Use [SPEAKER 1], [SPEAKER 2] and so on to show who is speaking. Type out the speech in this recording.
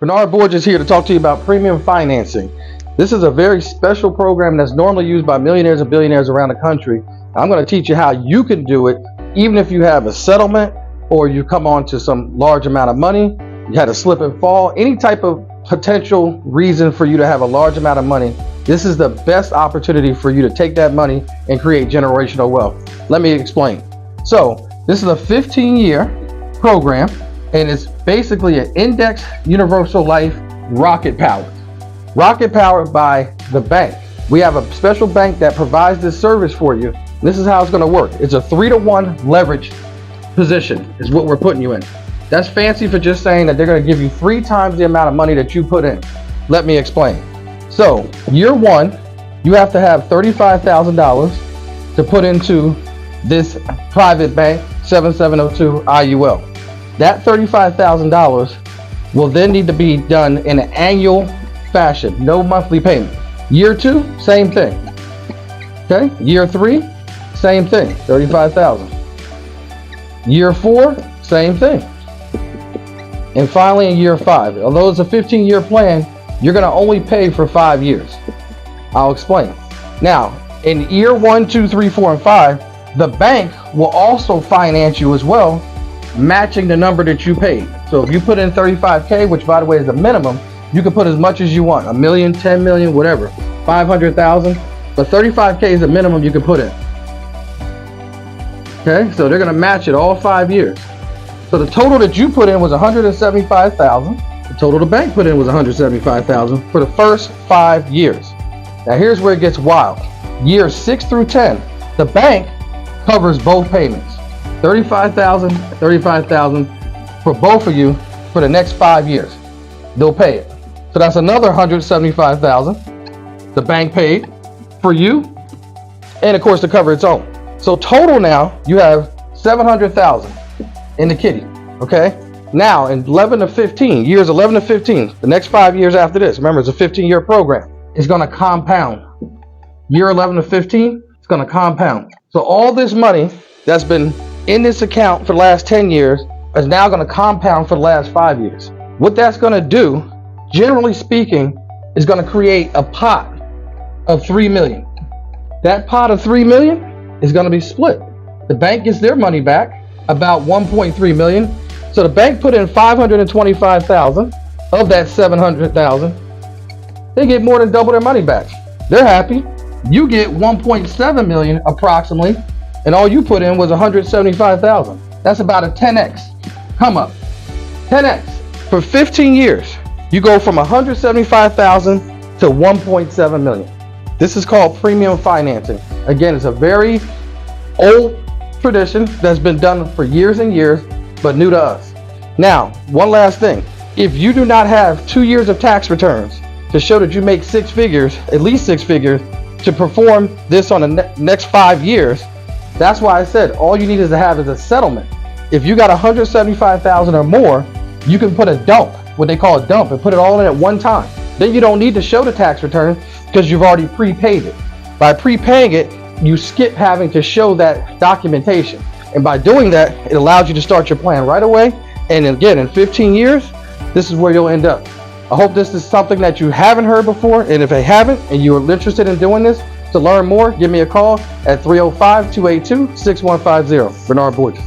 [SPEAKER 1] Bernard Borges here to talk to you about premium financing. This is a very special program that's normally used by millionaires and billionaires around the country. I'm going to teach you how you can do it, even if you have a settlement or you come on to some large amount of money, you had a slip and fall, any type of potential reason for you to have a large amount of money. This is the best opportunity for you to take that money and create generational wealth. Let me explain. So this is a 15-year program, and it's basically an index universal life rocket powered by the bank. We have a special bank that provides this service for you. This is how it's going to work. It's a 3-to-1 leverage position is what we're putting you in. That's fancy for just saying that they're going to give you 3 times the amount of money that you put in. Let me explain. So year one, you have to have $35,000 to put into this private bank, 7702 IUL. That $35,000 will then need to be done in an annual fashion, no monthly payment. Year 2, same thing. Okay, year 3, same thing, $35,000. Year 4, same thing. And finally in year 5, although it's a 15-year plan, you're going to only pay for 5 years. I'll explain. Now, in year 1, 2, 3, 4, and 5, the bank will also finance you as well, matching the number that you paid. So if you put in $35K, which by the way is the minimum, you can put as much as you want, $1 million, $10 million, whatever, $500,000, but $35K is the minimum you can put in. Okay, so they're going to match it all 5 years. So the total that you put in was $175,000. The total the bank put in was $175,000 for the first 5 years. Now here's where it gets wild. Years 6 through 10, the bank covers both payments. $35,000 for both of you for the next 5 years. They'll pay it. So that's another $175,000 the bank paid for you, and of course to cover its own. So total now you have $700,000 in the kitty. Okay. Now in 11 to 15 years, 11 to 15, the next 5 years after this. Remember, it's a 15-year program. It's going to compound. Year 11 to 15, it's going to compound. So all this money that's been in this account for the last 10 years is now going to compound for the last 5 years. What that's going to do, generally speaking, is going to create a pot of $3 million. That pot of $3 million is going to be split. The bank gets their money back, about $1.3 million. So the bank put in $525,000 of that $700,000. They get more than double their money back. They're happy. You get $1.7 million approximately, and all you put in was $175,000. That's about a 10x come up. 10x for 15 years. You go from $175,000 to $1.7 million. This is called premium financing. Again, it's a very old tradition that's been done for years and years, but new to us. Now, one last thing. If you do not have 2 years of tax returns to show that you make 6 figures, at least 6 figures, to perform this on the next 5 years, that's why I said all you need is to have is a settlement. If you got $175,000 or more, you can put a dump, what they call a dump, and put it all in at one time. Then you don't need to show the tax return because you've already prepaid it. By prepaying it, you skip having to show that documentation. And by doing that, it allows you to start your plan right away. And again, in 15 years, this is where you'll end up. I hope this is something that you haven't heard before. And if you haven't, and you're interested in doing this, to learn more, give me a call at 305-282-6150. Bernard Borges.